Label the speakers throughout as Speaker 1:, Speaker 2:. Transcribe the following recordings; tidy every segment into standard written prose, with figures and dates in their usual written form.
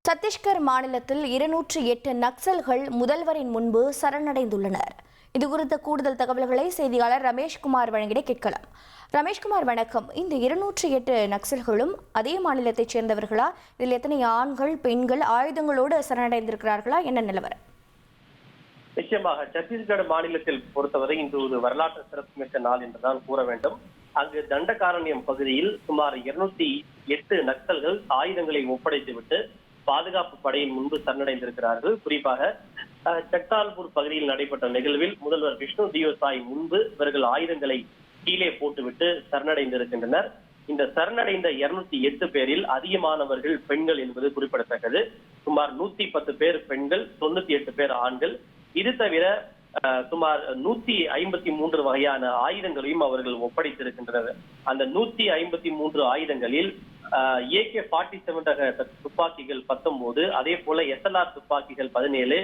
Speaker 1: சத்தீஸ்கர் மாநிலத்தில் 208 நக்சல்கள் முதல்வரின் முன்பு சரணடைந்துள்ளனர். இதுகுறித்த கூடுதல் தகவல்களை செய்தியாளர் ரமேஷ்குமார் வழங்கிட கேட்கலாம். ரமேஷ்குமார் வணக்கம். இந்த 208 நக்சல்களும் அதே மாநிலத்தைச் சேர்ந்தவர்களா? இதில் எத்தனை ஆண்கள், பெண்கள் ஆயுதங்களோடு சரணடைந்திருக்கிறார்களா? என்ன நிலவரம்?
Speaker 2: நிச்சயமாக சத்தீஸ்கர் மாநிலத்தில் பொறுத்தவரை இன்று ஒரு வரலாற்று சிறப்புமிக்க நாள் என்றுதான் கூற வேண்டும். அங்கு தண்டகாரண்யம் பகுதியில் சுமார் 208 நக்சல்கள் ஆயுதங்களை ஒப்படைத்துவிட்டு பாதுகாப்பு படையின் முன்பு சரணடைந்திருக்கிறார்கள். குறிப்பாக சக்தால்பூர் பகுதியில் நடைபெற்ற நிகழ்வில் முதல்வர் விஷ்ணு தியோசாய் முன்பு இவர்கள் ஆயுதங்களை கீழே போட்டுவிட்டு சரணடைந்திருக்கின்றனர். இந்த சரணடைந்த 208 பேரில் அதிகமானவர்கள் பெண்கள் என்பது குறிப்பிடத்தக்கது. சுமார் 110 பேர் பெண்கள், 98 பேர் ஆண்கள். இது தவிர சுமார் 153 வகையான ஆயுதங்களையும் அவர்கள் ஒப்படைத்திருக்கின்றனர். அந்த 153 ஆயுதங்களில் AK-47 ரக துப்பாக்கிகள் 19, அதே போல SLR துப்பாக்கிகள் 17,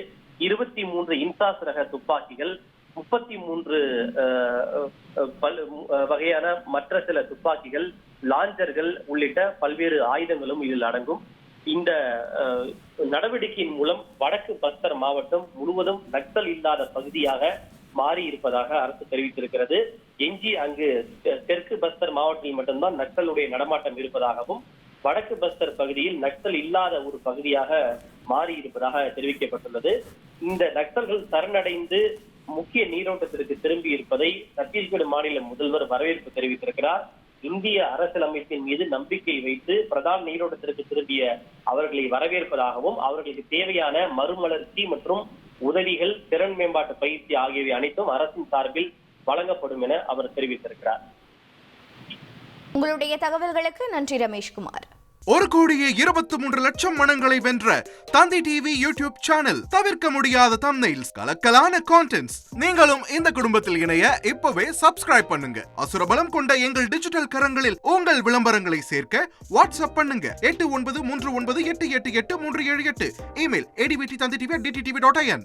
Speaker 2: 23 இன்சாஸ் ரக துப்பாக்கிகள், 33 வகையான மற்ற சில துப்பாக்கிகள், லாஞ்சர்கள் உள்ளிட்ட பல்வேறு ஆயுதங்களும் இதில் அடங்கும். இந்த நடவடிக்கையின் மூலம் வடக்கு பஸ்தர் மாவட்டம் முழுவதும் நக்சல் இல்லாத பகுதியாக மாறி இருப்பதாக அரசு தெரிவித்திருக்கிறது. எஞ்சி அங்கு தெற்கு பஸ்தர் மாவட்டத்தில் மட்டும்தான் நக்சலுடைய நடமாட்டம் இருப்பதாகவும், வடக்கு பஸ்தர் பகுதியில் நக்சல் இல்லாத ஒரு பகுதியாக மாறி இருப்பதாக தெரிவிக்கப்பட்டுள்ளது. இந்த நக்சல்கள் சரணடைந்து முக்கிய நீரோட்டத்திற்கு திரும்பி இருப்பதை சத்தீஸ்கர் மாநில முதல்வர் வரவேற்பு தெரிவித்திருக்கிறார். இந்திய அரசியலமைப்பின் மீது நம்பிக்கை வைத்து பிரதான நீரோட்டத்திற்கு திரும்பிய அவர்களை வரவேற்பதாகவும், அவர்களுக்கு தேவையான மறுமலர்ச்சி மற்றும் உதவிகள், திறன் மேம்பாட்டு பயிற்சி ஆகியவை அனைத்தும் அரசின் சார்பில் வழங்கப்படும் என அவர் தெரிவித்திருக்கிறார்.
Speaker 1: உங்களுடைய தகவல்களுக்கு நன்றி ரமேஷ்குமார்.
Speaker 3: 1,23,00,000 மனங்களை வென்ற தந்தி டிவி யூடியூப் சேனல். தவிர்க்க முடியாத தம்ப்நெயில்ஸ், கலக்கலான கான்டென்ட்ஸ். நீங்களும் இந்த குடும்பத்தில் இணைய இப்பவே சப்ஸ்கிரைப் பண்ணுங்க. அசுரபலம் கொண்ட எங்கள் டிஜிட்டல் கரங்களில் உங்கள் விளம்பரங்களை சேர்க்க வாட்ஸ்அப் பண்ணுங்க. 8939888378. Email advtthanditv@dttv.in.